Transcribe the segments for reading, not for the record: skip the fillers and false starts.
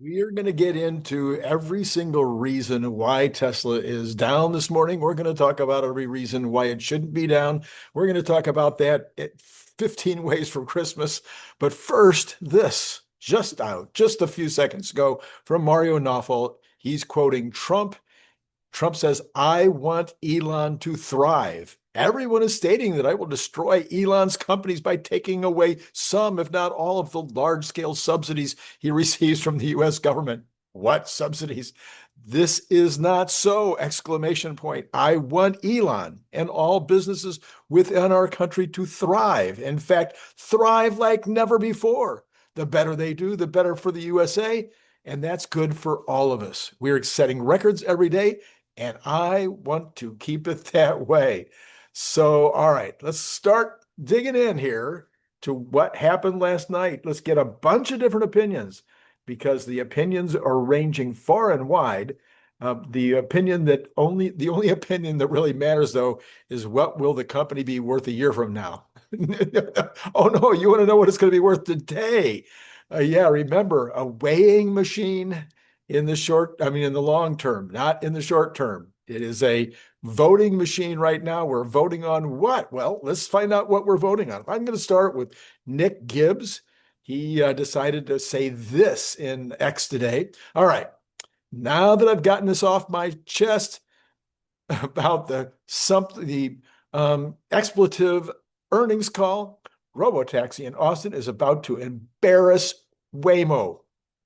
We are going to get into every single reason why Tesla is down this morning. We're going to talk about every reason why it shouldn't be down. We're going to talk about that at 15 ways from Christmas. But first, this just out just a few seconds ago from Mario Nawfal. He's quoting Trump. Trump says, I want Elon to thrive. Everyone is stating that I will destroy Elon's companies by taking away some, if not all, of the large scale subsidies he receives from the US government. What subsidies? This is not so! Exclamation point. I want Elon and all businesses within our country to thrive. In fact, thrive like never before. The better they do, the better for the USA. And that's good for all of us. We're setting records every day, and I want to keep it that way. So, all right, let's start digging in here to what happened last night. Let's get a bunch of different opinions because the opinions are ranging far and wide. The only opinion that really matters, though, is what will the company be worth a year from now? Oh, no, you want to know what it's going to be worth today? Yeah, remember, a weighing machine in the long term, not in the short term. It is a voting machine right now. We're voting on what? Well, let's find out what we're voting on. I'm going to start with Nick Gibbs. He decided to say this in X today. All right, now that I've gotten this off my chest about the expletive earnings call, Robotaxi in Austin is about to embarrass Waymo.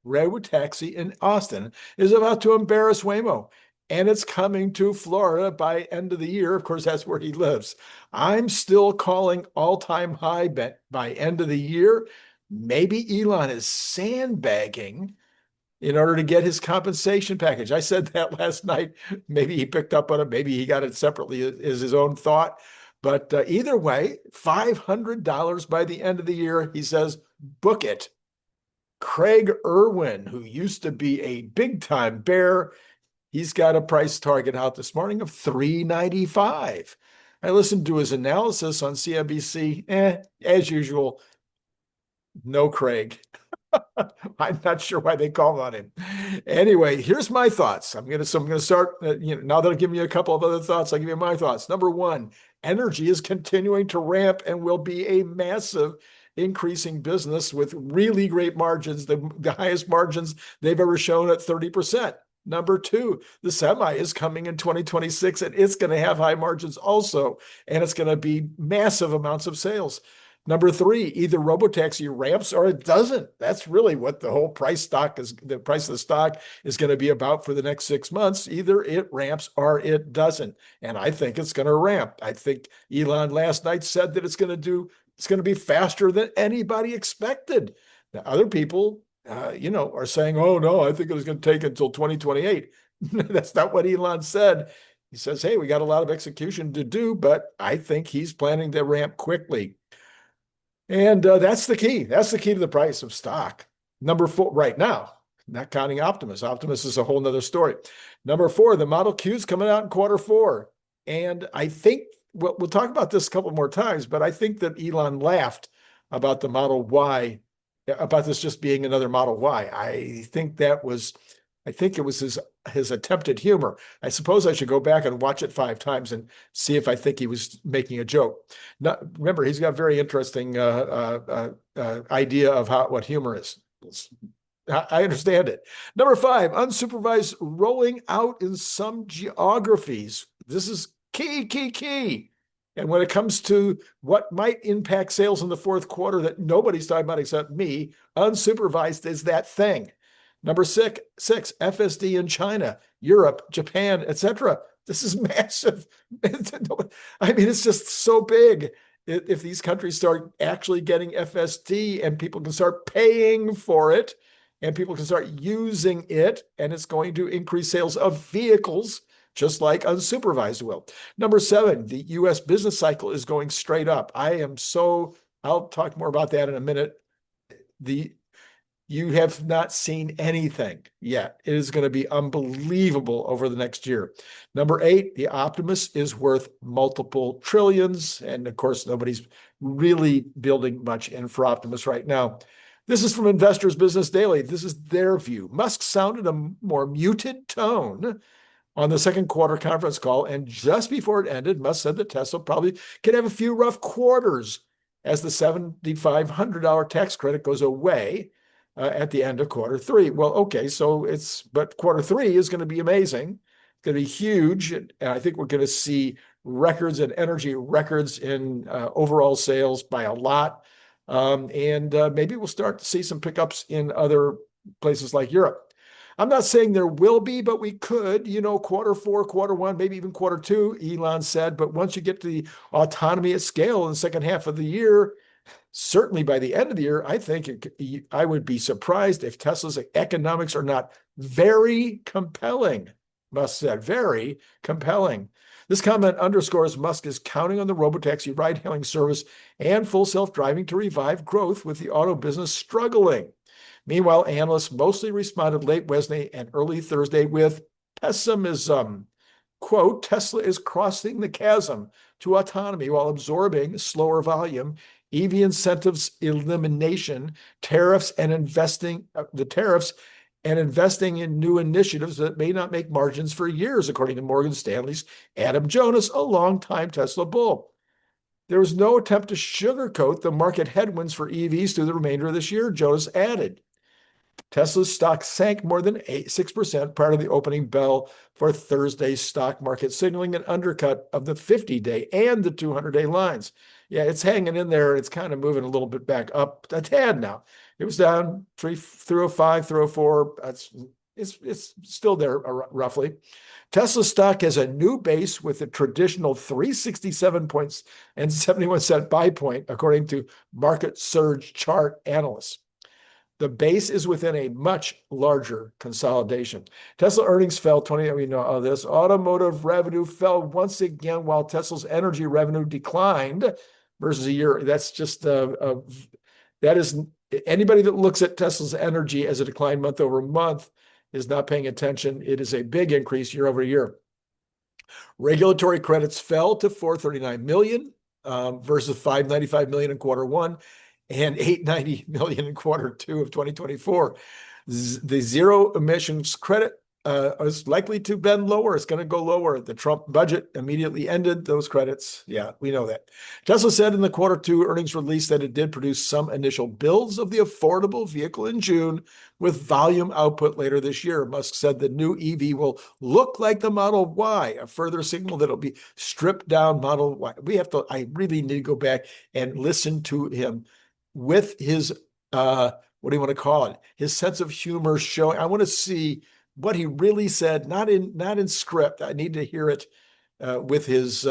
Robotaxi in Austin is about to embarrass Waymo, and it's coming to Florida by end of the year. Of course, that's where he lives. I'm still calling all-time high bet by end of the year. Maybe Elon is sandbagging in order to get his compensation package. I said that last night. Maybe he picked up on it. Maybe he got it separately as his own thought. But either way, $500 by the end of the year, he says, book it. Craig Irwin, who used to be a big-time bear, he's got a price target out this morning of $395. I listened to his analysis on CNBC. As usual, no Craig. I'm not sure why they called on him. Anyway, here's my thoughts. I'm going to start. Now that I've given you a couple of other thoughts, I'll give you my thoughts. Number one, energy is continuing to ramp and will be a massive increasing business with really great margins, the highest margins they've ever shown at 30%. Number two, the semi is coming in 2026, and it's going to have high margins also, and it's going to be massive amounts of sales. Number three, either Robotaxi ramps or it doesn't. That's really what the whole the price of the stock is going to be about for the next 6 months. Either it ramps or it doesn't. And I think it's going to ramp. I think Elon last night said that it's going to be faster than anybody expected. Now, other people, are saying, oh, no, I think it was going to take until 2028. That's not what Elon said. He says, hey, we got a lot of execution to do, but I think he's planning to ramp quickly. And that's the key. That's the key to the price of stock. Number four, right now, not counting Optimus. Optimus is a whole nother story. Number four, the Model Q is coming out in Q4. And I think we'll talk about this a couple more times, but I think that Elon laughed about the Model Y, about this just being another Model Y. I think it was his attempt at humor. I suppose I should go back and watch it 5 times and see if I think he was making a joke. Remember, he's got a very interesting idea of what humor is. I understand it. Number 5, unsupervised rolling out in some geographies. This is key. And when it comes to what might impact sales in the Q4 that nobody's talking about except me, unsupervised is that thing. Number six, FSD in China, Europe, Japan, etc. This is massive. I mean, it's just so big. If these countries start actually getting FSD and people can start paying for it and people can start using it, and it's going to increase sales of vehicles, just like unsupervised will. Number 7, the U.S. business cycle is going straight up. I'll talk more about that in a minute. You have not seen anything yet. It is going to be unbelievable over the next year. Number 8, the Optimus is worth multiple trillions. And of course, nobody's really building much in for Optimus right now. This is from Investors Business Daily. This is their view. Musk sounded a more muted tone on the second quarter conference call, and just before it ended, Musk said that Tesla probably could have a few rough quarters as the $7,500 tax credit goes away at the end of quarter three. Well, okay, but quarter three is going to be amazing. It's going to be huge, and I think we're going to see records in energy, records in overall sales by a lot. And maybe we'll start to see some pickups in other places like Europe. I'm not saying there will be, but we could, quarter four, quarter one, maybe even quarter two, Elon said. But once you get to the autonomy at scale in the second half of the year, certainly by the end of the year, I think I would be surprised if Tesla's economics are not very compelling. Musk said, very compelling. This comment underscores Musk is counting on the Robotaxi ride-hailing service and full self-driving to revive growth with the auto business struggling. Meanwhile, analysts mostly responded late Wednesday and early Thursday with pessimism. Quote, Tesla is crossing the chasm to autonomy while absorbing slower volume, EV incentives elimination, tariffs and investing in new initiatives that may not make margins for years, according to Morgan Stanley's Adam Jonas, a longtime Tesla bull. There was no attempt to sugarcoat the market headwinds for EVs through the remainder of this year, Jonas added. Tesla's stock sank more than 6% prior to the opening bell for Thursday's stock market, signaling an undercut of the 50-day and the 200-day lines. Yeah, it's hanging in there. It's kind of moving a little bit back up a tad now. It was down 305, 304. It's still there roughly. Tesla stock has a new base with a traditional 367 points and 71 cent buy point, according to market surge chart analysts. The base is within a much larger consolidation. Tesla earnings fell 20. We know all this. Automotive revenue fell once again, while Tesla's energy revenue declined versus a year. That's just that is anybody that looks at Tesla's energy as a decline month over month is not paying attention. It is a big increase year over year. Regulatory credits fell to 439 million versus 595 million in quarter one and 890 million in quarter two of 2024. The zero emissions credit is likely to bend lower. It's going to go lower. The Trump budget immediately ended those credits. Yeah, we know that. Tesla said in the quarter two earnings release that it did produce some initial builds of the affordable vehicle in June with volume output later this year. Musk said the new EV will look like the Model Y, a further signal that it'll be stripped down Model Y. I really need to go back and listen to him with his, what do you want to call it? His sense of humor showing. I want to see what he really said, not in script. I need to hear it with his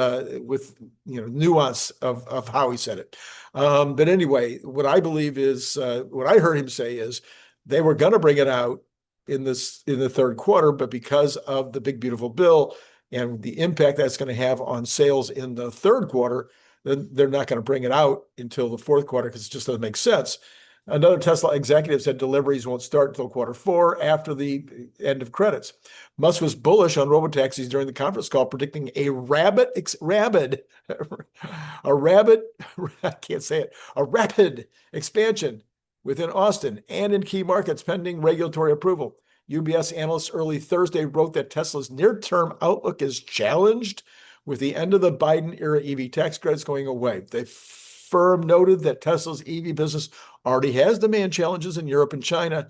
nuance of how he said it. But anyway, what I believe is what I heard him say is they were going to bring it out in the third quarter, but because of the big beautiful bill and the impact that's going to have on sales in the third quarter, then they're not going to bring it out until the fourth quarter because it just doesn't make sense. Another Tesla executive said deliveries won't start until quarter four after the end of credits. Musk was bullish on robotaxis during the conference call, predicting a rapid expansion within Austin and in key markets pending regulatory approval. UBS analysts early Thursday wrote that Tesla's near-term outlook is challenged with the end of the Biden-era EV tax credits going away. The firm noted that Tesla's EV business already has demand challenges in Europe and China.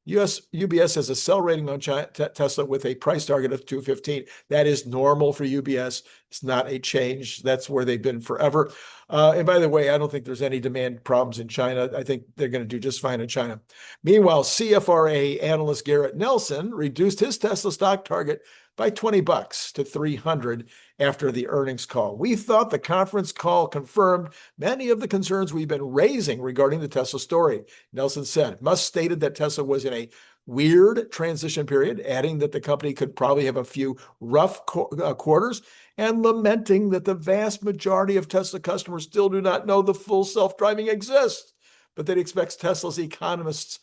UBS has a sell rating on Tesla with a price target of 215. That is normal for UBS. It's not a change. That's where they've been forever. And by the way, I don't think there's any demand problems in China. I think they're going to do just fine in China. Meanwhile, CFRA analyst Garrett Nelson reduced his Tesla stock target by $20 to 300 after the earnings call. We thought the conference call confirmed many of the concerns we've been raising regarding the Tesla story, Nelson said. Musk stated that Tesla was in a weird transition period, adding that the company could probably have a few rough quarters and lamenting that the vast majority of Tesla customers still do not know the full self-driving exists, but that he expects Tesla's economics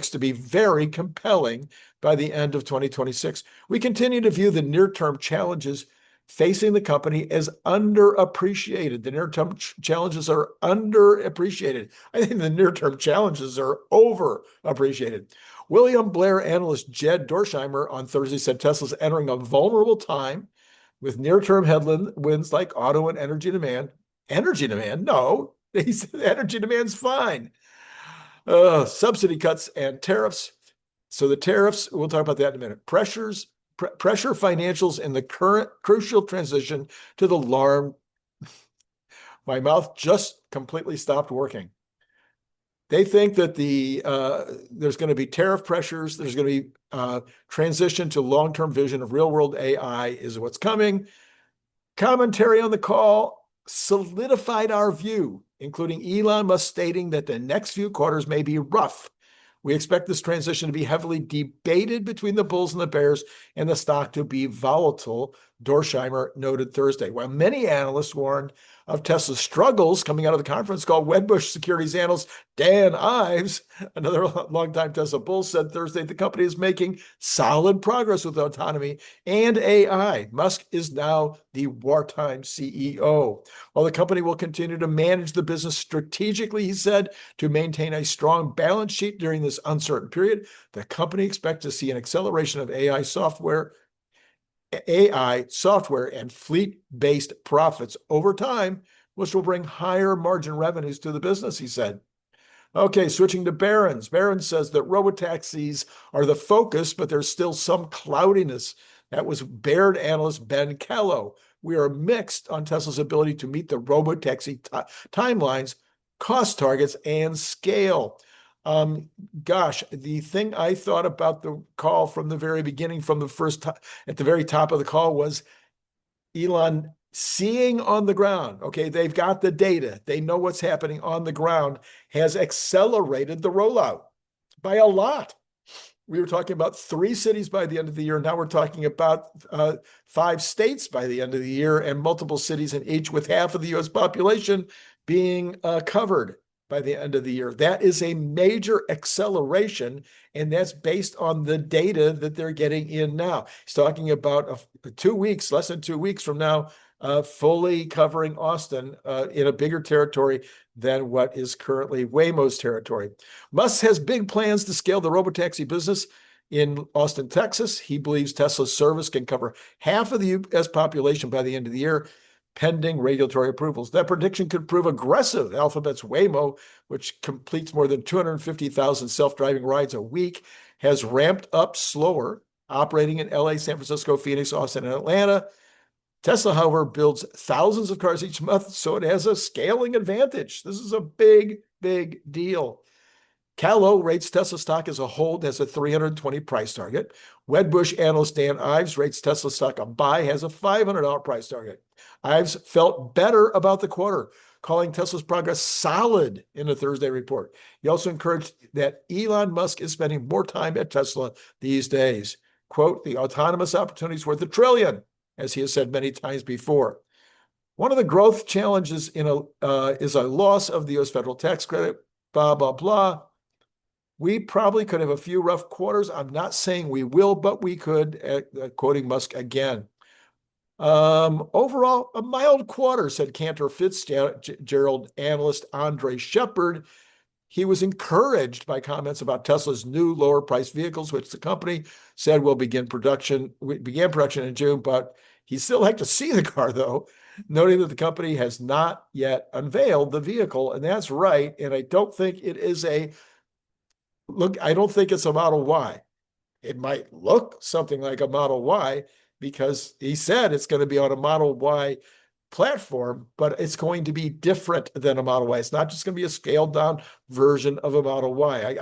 to be very compelling by the end of 2026. We continue to view the near-term challenges facing the company is underappreciated. The near-term challenges are underappreciated. I think the near-term challenges are overappreciated. William Blair analyst Jed Dorsheimer on Thursday said Tesla's entering a vulnerable time with near-term headwinds like auto and energy demand. Energy demand? No, he said energy demand's fine. Subsidy cuts and tariffs. So the tariffs, we'll talk about that in a minute. Pressure financials in the current crucial transition to the LARM. My mouth just completely stopped working. They think that there's going to be tariff pressures. There's going to be transition to long-term vision of real-world AI is what's coming. Commentary on the call solidified our view, including Elon Musk stating that the next few quarters may be rough. We expect this transition to be heavily debated between the bulls and the bears and the stock to be volatile, Dorsheimer noted Thursday. While many analysts warned of Tesla's struggles coming out of the conference call, Wedbush Securities analyst Dan Ives, another longtime Tesla bull, said Thursday the company is making solid progress with autonomy and AI. Musk is now the wartime CEO. While the company will continue to manage the business strategically, he said, to maintain a strong balance sheet during this uncertain period, the company expects to see an acceleration of AI software and fleet-based profits over time, which will bring higher margin revenues to the business, he said. Okay, switching to Barron's. Barron's says that robotaxis are the focus, but there's still some cloudiness. That was Baird analyst Ben Kallo. We are mixed on Tesla's ability to meet the robotaxi timelines, cost targets, and scale. Gosh, the thing I thought about the call from the very beginning, from the at the very top of the call, was Elon seeing on the ground. Okay, they've got the data. They know what's happening on the ground, has accelerated the rollout by a lot. We were talking about 3 cities by the end of the year. Now we're talking about 5 states by the end of the year and multiple cities in each, with half of the U.S. population being covered by the end of the year. That is a major acceleration, and that's based on the data that they're getting in now. He's talking about 2 weeks, less than 2 weeks from now, fully covering Austin in a bigger territory than what is currently Waymo's territory. Musk has big plans to scale the robotaxi business in Austin, Texas. He believes Tesla's service can cover half of the U.S. population by the end of the year, pending regulatory approvals. That prediction could prove aggressive. Alphabet's Waymo, which completes more than 250,000 self-driving rides a week, has ramped up slower, operating in LA, San Francisco, Phoenix, Austin, and Atlanta. Tesla, however, builds thousands of cars each month, so it has a scaling advantage. This is a big, big deal. Kallo rates Tesla stock as a hold, has a 320 price target. Wedbush analyst Dan Ives rates Tesla stock a buy, has a $500 price target. Ives felt better about the quarter, calling Tesla's progress solid in a Thursday report. He also encouraged that Elon Musk is spending more time at Tesla these days. Quote, the autonomous opportunity is worth $1 trillion, as he has said many times before. One of the growth challenges is a loss of the U.S. federal tax credit, blah, blah, blah. We probably could have a few rough quarters. I'm not saying we will, but we could, quoting Musk again. Overall, a mild quarter, said Cantor Fitzgerald analyst Andre Shepard. He was encouraged by comments about Tesla's new lower-priced vehicles, which the company said will began production in June, but he still like to see the car, though, noting that the company has not yet unveiled the vehicle, and that's right, and I don't think it is I don't think it's a Model Y. It might look something like a Model Y because he said it's going to be on a Model Y platform, but it's going to be different than a Model Y. It's not just going to be a scaled down version of a Model Y.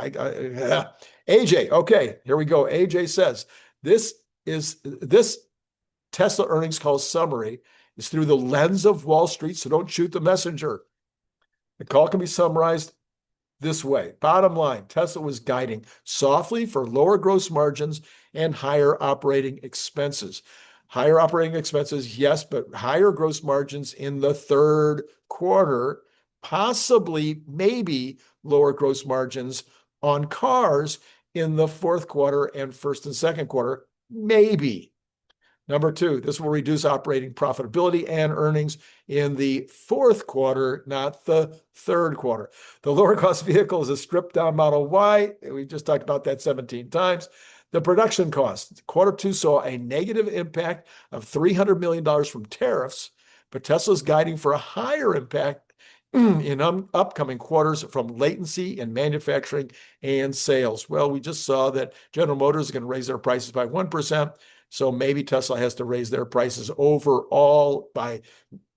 AJ, okay, here we go. AJ says, this Tesla earnings call summary is through the lens of Wall Street, so don't shoot the messenger. The call can be summarized this way. Bottom line, Tesla was guiding softly for lower gross margins and higher operating expenses. Higher operating expenses, yes, but higher gross margins in the third quarter, possibly, maybe lower gross margins on cars in the fourth quarter and first and second quarter, maybe. Number two, this will reduce operating profitability and earnings in the fourth quarter, not the third quarter. The lower cost vehicle is a stripped down Model Y. We just talked about that 17 times. The production cost, quarter two saw a negative impact of $300 million from tariffs, but Tesla's guiding for a higher impact in upcoming quarters from latency in manufacturing and sales. Well, we just saw that General Motors is going to raise their prices by 1%. So maybe Tesla has to raise their prices overall by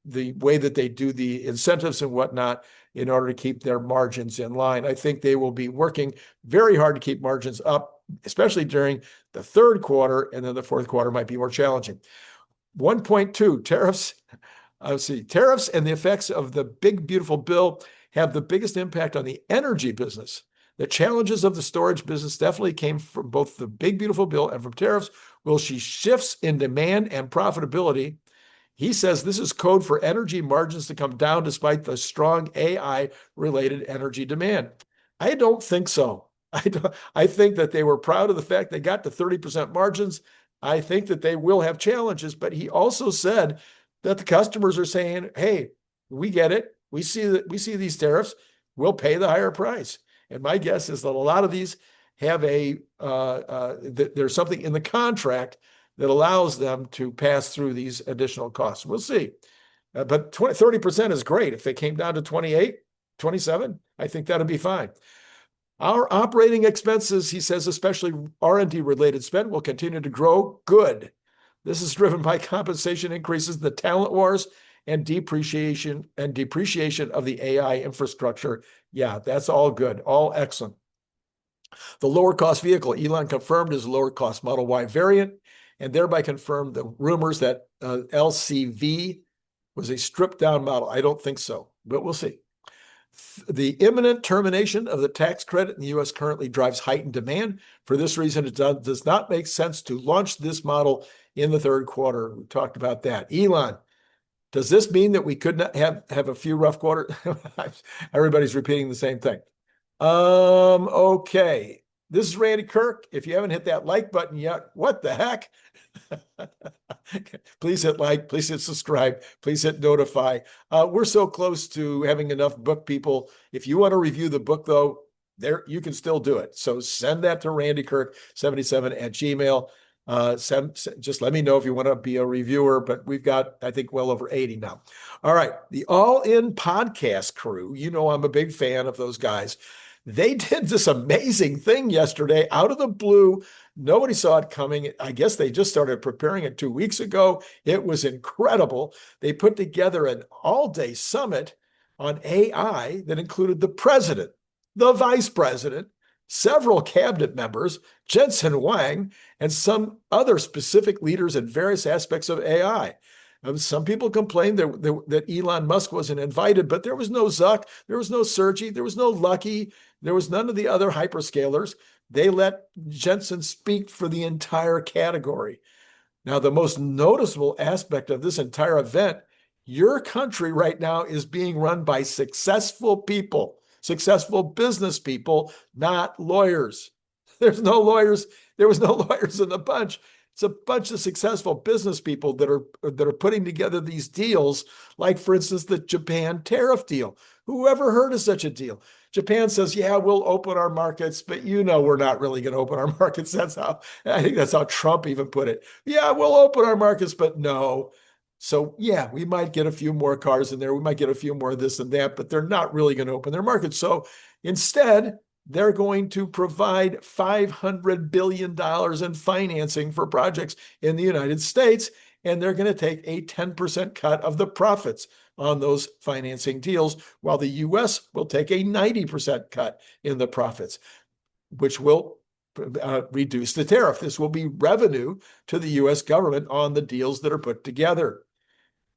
the way that they do the incentives and whatnot in order to keep their margins in line. I think they will be working very hard to keep margins up, especially during the third quarter, and then the fourth quarter might be more challenging. 1.2, tariffs. Tariffs and the effects of the big, beautiful bill have the biggest impact on the energy business. The challenges of the storage business definitely came from both the big, beautiful bill and from tariffs. Will she shifts in demand and profitability? He says this is code for energy margins to come down despite the strong AI-related energy demand. I don't think so. I think that they were proud of the fact they got to 30% margins. I think that they will have challenges, but he also said that the customers are saying, hey, we get it. We see these tariffs. We'll pay the higher price. And my guess is that a lot of these have there's something in the contract that allows them to pass through these additional costs. We'll see. But 30% is great. If they came down to 28, 27, I think that'd be fine. Our operating expenses, he says, especially R&D related spend, will continue to grow. Good. This is driven by compensation increases, the talent wars, and depreciation of the AI infrastructure. Yeah, that's all good, all excellent. The lower cost vehicle, Elon confirmed his lower cost Model Y variant, and thereby confirmed the rumors that LCV was a stripped down model. I don't think so, but we'll see. The imminent termination of the tax credit in the U.S. currently drives heightened demand. For this reason, it does not make sense to launch this model in the third quarter. We talked about that. Elon, does this mean that we could not have a few rough quarters? Everybody's repeating the same thing. Okay. This is Randy Kirk. If you haven't hit that like button yet, what the heck? Please hit like, please hit subscribe, please hit notify. We're so close to having enough book people. If you want to review the book, though, there you can still do it. So send that to randykirk77@gmail. Just let me know if you want to be a reviewer, but we've got, I think, well over 80 now. All right. The All In podcast crew, you know I'm a big fan of those guys. They did this amazing thing yesterday out of the blue. Nobody saw it coming. I guess they just started preparing it 2 weeks ago. It was incredible. They put together an all-day summit on AI that included the president, the vice president, several cabinet members, Jensen Huang, and some other specific leaders in various aspects of AI. Some people complained that Elon Musk wasn't invited, but there was no Zuck, there was no Sergey, there was no Lucky, there was none of the other hyperscalers. They let Jensen speak for the entire category. Now, the most noticeable aspect of this entire event, your country right now is being run by successful people, successful business people, not lawyers. There's no lawyers. There was no lawyers in the bunch. It's a bunch of successful business people that are putting together these deals, like, for instance, the Japan tariff deal. Who ever heard of such a deal? Japan says, yeah, we'll open our markets, but we're not really going to open our markets. I think that's how Trump even put it. Yeah, we'll open our markets, but no. So yeah, we might get a few more cars in there. We might get a few more of this and that, but they're not really going to open their markets. So instead, they're going to provide $500 billion in financing for projects in the United States, and they're going to take a 10% cut of the profits on those financing deals, while the U.S. will take a 90% cut in the profits, which will reduce the tariff. This will be revenue to the U.S. government on the deals that are put together.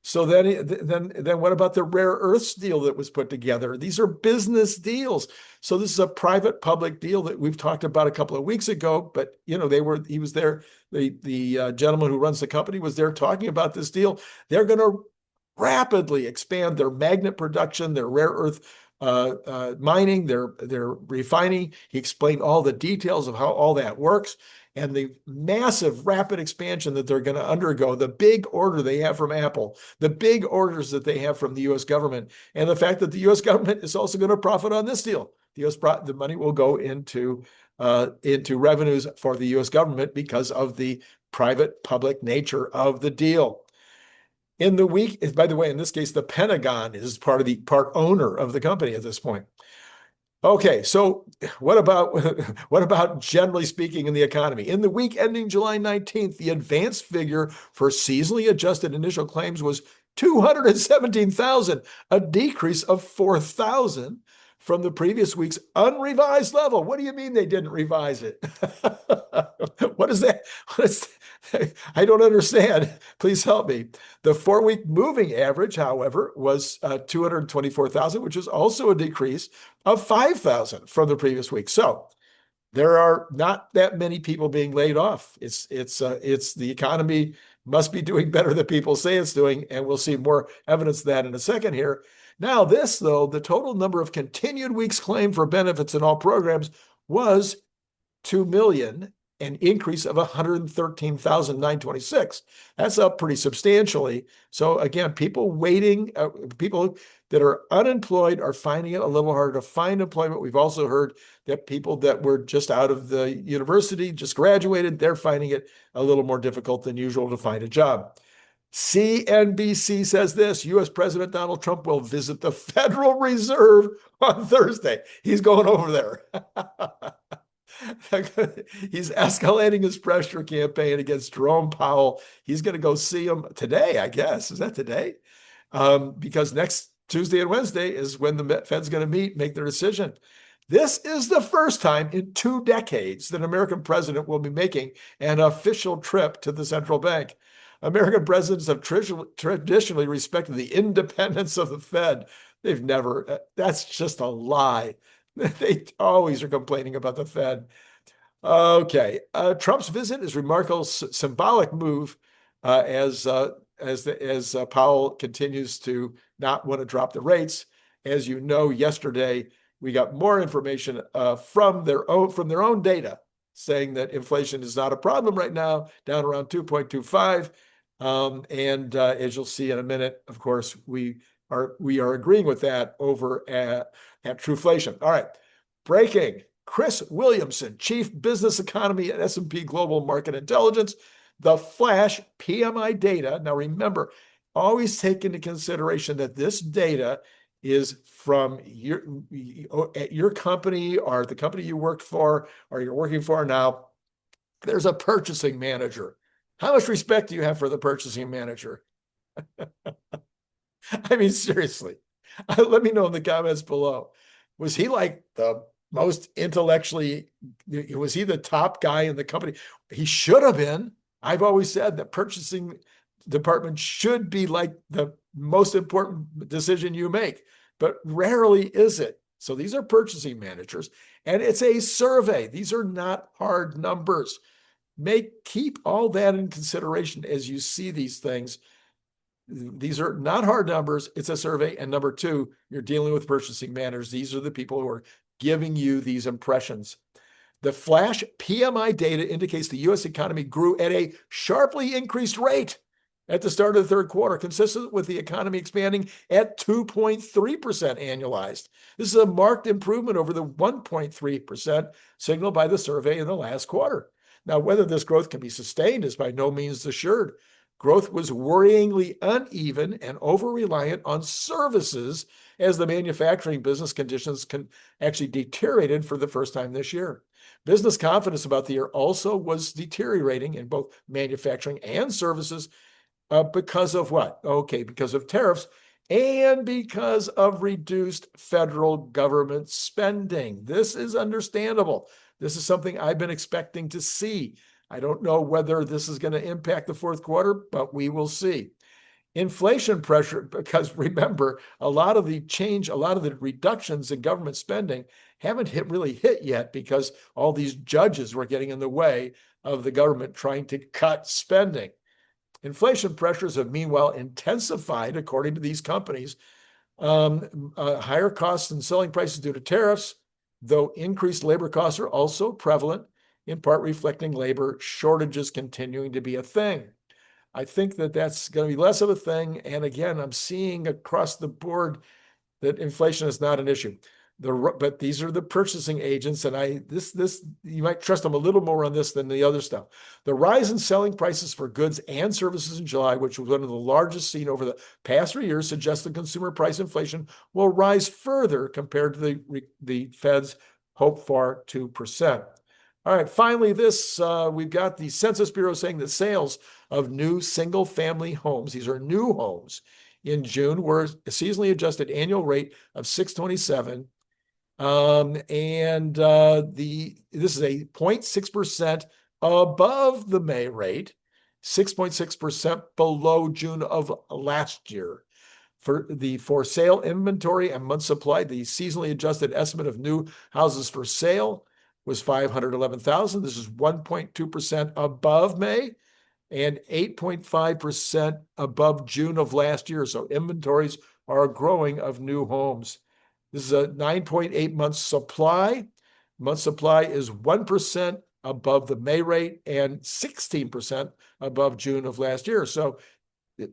So then what about the rare earths deal that was put together? These are business deals. So this is a private-public deal that we've talked about a couple of weeks ago, but he was there. The gentleman who runs the company was there talking about this deal. They're going to rapidly expand their magnet production, their rare earth mining, they're refining. He explained all the details of how all that works and the massive rapid expansion that they're going to undergo, the big order they have from Apple, the big orders that they have from the U.S. government, and the fact that the U.S. government is also going to profit on this deal. The money will go into revenues for the U.S. government because of the private-public nature of the deal. In the week, by the way, in this case, the Pentagon is part owner of the company at this point. Okay, so what about generally speaking in the economy? In the week ending July 19th, the advanced figure for seasonally adjusted initial claims was 217,000, a decrease of 4,000 from the previous week's unrevised level. What do you mean they didn't revise it? What is that? I don't understand. Please help me. The 4-week moving average, however, was 224,000, which is also a decrease of 5,000 from the previous week. So there are not that many people being laid off. It's the economy must be doing better than people say it's doing, and we'll see more evidence of that in a second here. Now, this, though, the total number of continued weeks claimed for benefits in all programs was 2 million, an increase of 113,926. That's up pretty substantially. So again, people that are unemployed are finding it a little harder to find employment. We've also heard that people that were just out of the university, just graduated, they're finding it a little more difficult than usual to find a job. CNBC says this: U.S. President Donald Trump will visit the Federal Reserve on Thursday. He's going over there. He's escalating his pressure campaign against Jerome Powell. He's going to go see him today, I guess. Is that today? Because next Tuesday and Wednesday is when the Fed's going to meet, make their decision. This is the first time in 2 decades that an American president will be making an official trip to the central bank. American presidents have traditionally respected the independence of the Fed. They've never, that's just a lie. They always are complaining about the Fed. Okay, Trump's visit is a remarkable symbolic move as Powell continues to not want to drop the rates. As you know, yesterday we got more information from their own data saying that inflation is not a problem right now, down around 2.25. And as you'll see in a minute, of course, we are agreeing with that over at Truflation. All right, breaking. Chris Williamson, Chief Business Economy at S&P Global Market Intelligence, the flash PMI data. Now remember, always take into consideration that this data is from your company or the company you worked for or you're working for now. There's a purchasing manager. How much respect do you have for the purchasing manager? I mean, seriously, let me know in the comments below. Was he like the most intellectually, was he the top guy in the company? He should have been. I've always said that purchasing department should be like the most important decision you make, but rarely is it. So these are purchasing managers, and it's a survey. These are not hard numbers. Keep all that in consideration as you see these things. These are not hard numbers. It's a survey. And number 2, you're dealing with purchasing managers. These are the people who are giving you these impressions. The flash PMI data indicates the U.S. economy grew at a sharply increased rate at the start of the third quarter, consistent with the economy expanding at 2.3% annualized. This is a marked improvement over the 1.3% signaled by the survey in the last quarter. Now, whether this growth can be sustained is by no means assured. Growth was worryingly uneven and over-reliant on services as the manufacturing business conditions actually deteriorated for the first time this year. Business confidence about the year also was deteriorating in both manufacturing and services because of what? Okay, because of tariffs and because of reduced federal government spending. This is understandable. This is something I've been expecting to see. I don't know whether this is going to impact the fourth quarter, but we will see. Inflation pressure, because remember, a lot of the reductions in government spending haven't really hit yet because all these judges were getting in the way of the government trying to cut spending. Inflation pressures have meanwhile intensified, according to these companies, Higher costs and selling prices due to tariffs, though increased labor costs are also prevalent, in part reflecting labor shortages continuing to be a thing. I think that that's going to be less of a thing. And again, I'm seeing across the board that inflation is not an issue. But these are the purchasing agents, and this you might trust them a little more on this than the other stuff. The rise in selling prices for goods and services in July, which was one of the largest seen over the past 3 years, suggests that consumer price inflation will rise further compared to the Fed's hope for 2%. All right, finally, we've got the Census Bureau saying that sales of new single-family homes, these are new homes, in June were a seasonally adjusted annual rate of 627. This is a 0.6% above the May rate, 6.6% below June of last year. For the for sale inventory and month supply, the seasonally adjusted estimate of new houses for sale was 511,000. This is 1.2% above May and 8.5% above June of last year. So inventories are growing of new homes. This is a 9.8 month supply. Month supply is 1% above the May rate and 16% above June of last year. So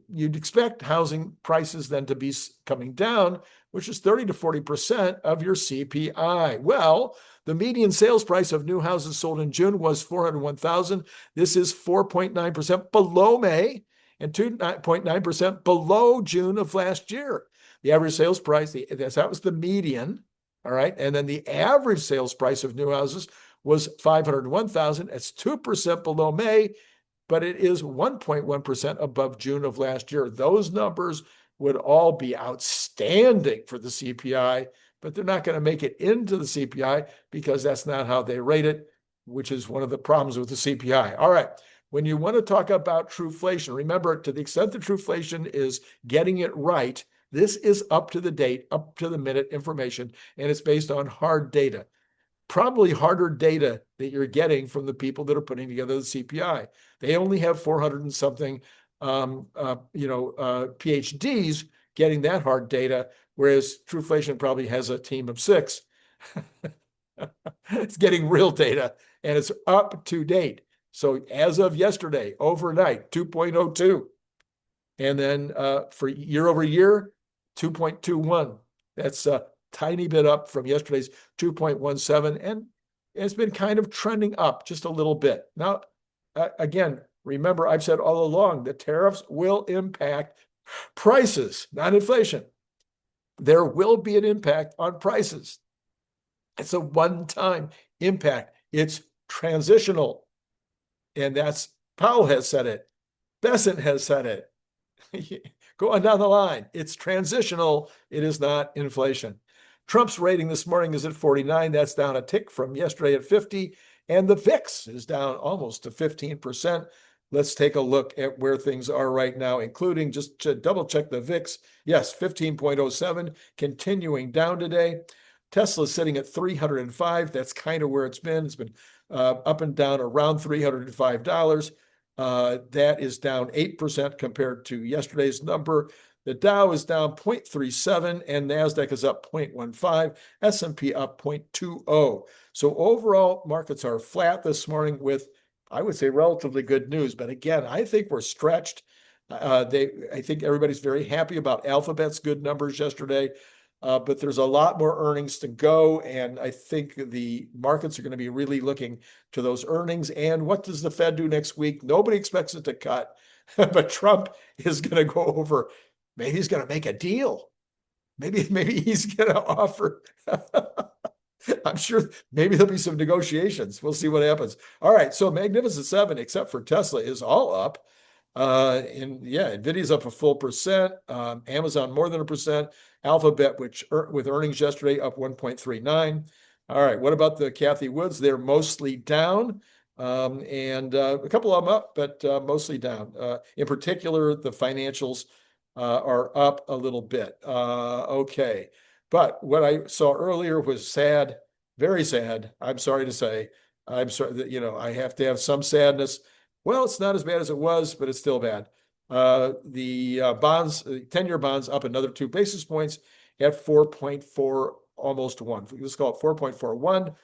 you'd expect housing prices then to be coming down, which is 30 to 40% of your CPI. Well, the median sales price of new houses sold in June was 401,000. This is 4.9% below May and 2.9% below June of last year. The average sales price, that was the median, all right? And then the average sales price of new houses was 501,000. That's 2% below May, but it is 1.1% above June of last year. Those numbers would all be outstanding for the CPI, but they're not going to make it into the CPI because that's not how they rate it, which is one of the problems with the CPI. All right. When you want to talk about Truflation, remember, to the extent that Truflation is getting it right, this is up to the date, up to the minute information, and it's based on hard data. Probably harder data that you're getting from the people that are putting together the CPI. They only have 400 and something, PhDs getting that hard data, whereas Truflation probably has a team of 6. It's getting real data, and it's up to date. So as of yesterday, overnight, 2.02. And then for year over year, 2.21. That's a tiny bit up from yesterday's 2.17. And it's been kind of trending up just a little bit. Now, again, remember, I've said all along that tariffs will impact prices, not inflation. There will be an impact on prices. It's a one-time impact. It's transitional. And that's Powell has said it. Bessent has said it. Go on down the line. It's transitional. It is not inflation. Trump's rating this morning is at 49. That's down a tick from yesterday at 50. And the VIX is down almost to 15%. Let's take a look at where things are right now, including just to double check the VIX. Yes, 15.07, continuing down today. Tesla's sitting at 305. That's kind of where it's been. It's been up and down around $305. That is down 8% compared to yesterday's number. The Dow is down 0.37 and NASDAQ is up 0.15, S&P up 0.20. So overall, markets are flat this morning with, I would say, relatively good news. But again, I think we're stretched. I think everybody's very happy about Alphabet's good numbers yesterday. But there's a lot more earnings to go, and I think the markets are going to be really looking to those earnings. And what does the Fed do next week? Nobody expects it to cut, but Trump is going to go over. Maybe he's going to make a deal. Maybe he's going to offer. I'm sure maybe there'll be some negotiations. We'll see what happens. All right, so Magnificent Seven, except for Tesla, is all up. Nvidia's up a full percent. Amazon more than 1%. Alphabet, with earnings yesterday, up 1.39. All right, what about the Cathie Woods? They're mostly down, and a couple of them up, but mostly down. In particular, the financials are up a little bit. Okay, but what I saw earlier was sad, very sad. I'm sorry to say. I'm sorry that, I have to have some sadness. Well, it's not as bad as it was, but it's still bad. The bonds, 10-year bonds up another 2 basis points, at 4.4, almost 1. Let's call it 4.41.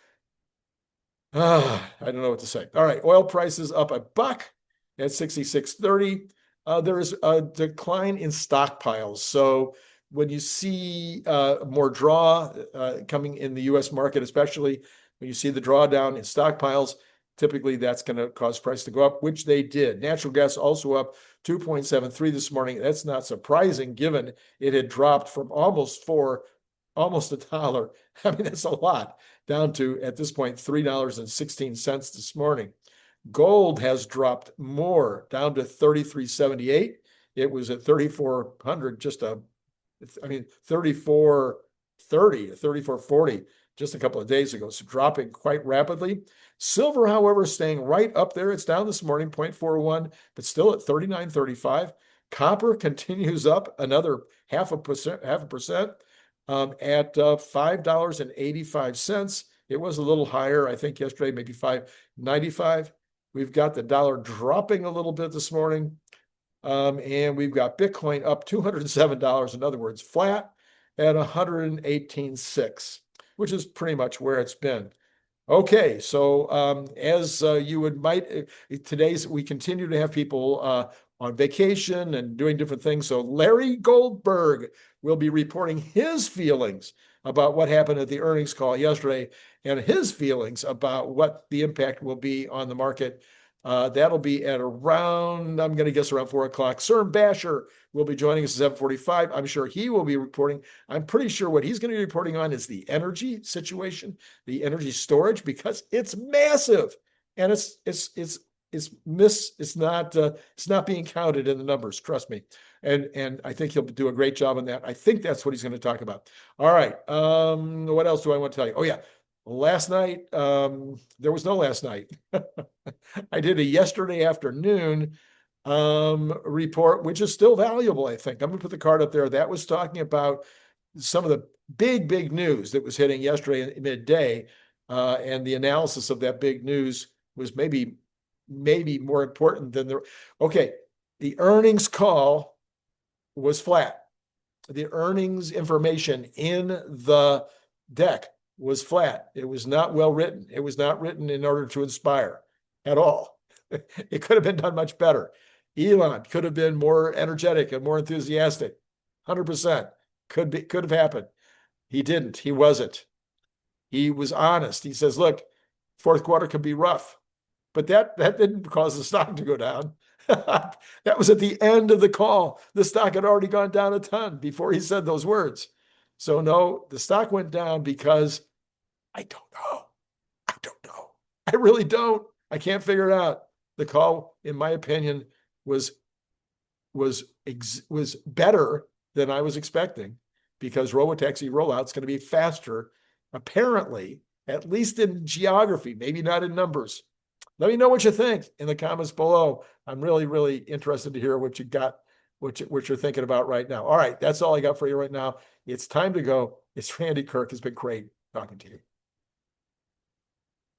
I don't know what to say. All right, oil prices up $1 at 66.30. There is a decline in stockpiles. So when you see more draw coming in the U.S. market, especially when you see the drawdown in stockpiles, typically that's going to cause price to go up, which they did. Natural gas also up 2.73 this morning. That's not surprising given it had dropped from almost $4, almost $1. I mean, that's a lot, down to, at this point, $3.16 this morning. Gold has dropped more, down to 33.78. It was at 3,400, 34.30, 34.40 just a couple of days ago. So dropping quite rapidly. Silver, however, staying right up there. It's down this morning, 0.41, but still at 39.35. Copper continues up another half a percent, at $5.85. It was a little higher, I think, yesterday, maybe $5.95. We've got the dollar dropping a little bit this morning. And we've got Bitcoin up $207, in other words, flat at 118.6, which is pretty much where it's been. Okay, so as you might, we continue to have people on vacation and doing different things. So Larry Goldberg will be reporting his feelings about what happened at the earnings call yesterday and his feelings about what the impact will be on the market. That'll be at around, I'm going to guess around 4 o'clock. Cern Basher will be joining us at 7:45. I'm sure he will be reporting. I'm pretty sure what he's going to be reporting on is the energy situation, the energy storage, because it's massive and it's not being counted in the numbers. Trust me. And I think he'll do a great job on that. I think that's what he's going to talk about. All right. What else do I want to tell you? Oh yeah. Last night, there was no last night. I did a yesterday afternoon report, which is still valuable, I think. I'm going to put the card up there. That was talking about some of the big news that was hitting yesterday at midday. And the analysis of that big news was maybe more important than the earnings call was flat. The earnings information in the deck was flat. It was not well written. It was not written in order to inspire at all. It could have been done much better. Elon could have been more energetic and more enthusiastic. 100% could have happened. He didn't. He wasn't. He was honest. He says, look, fourth quarter could be rough. But that didn't cause the stock to go down. That was at the end of the call. The stock had already gone down a ton before he said those words. So no, the stock went down because I don't know. I really don't. I can't figure it out. The call, in my opinion, was better than I was expecting because Robotaxi rollout is going to be faster, apparently, at least in geography, maybe not in numbers. Let me know what you think in the comments below. I'm really interested to hear what you got, what you're thinking about right now. All right, that's all I got for you right now. It's time to go. It's Randy Kirk. It's been great talking to you.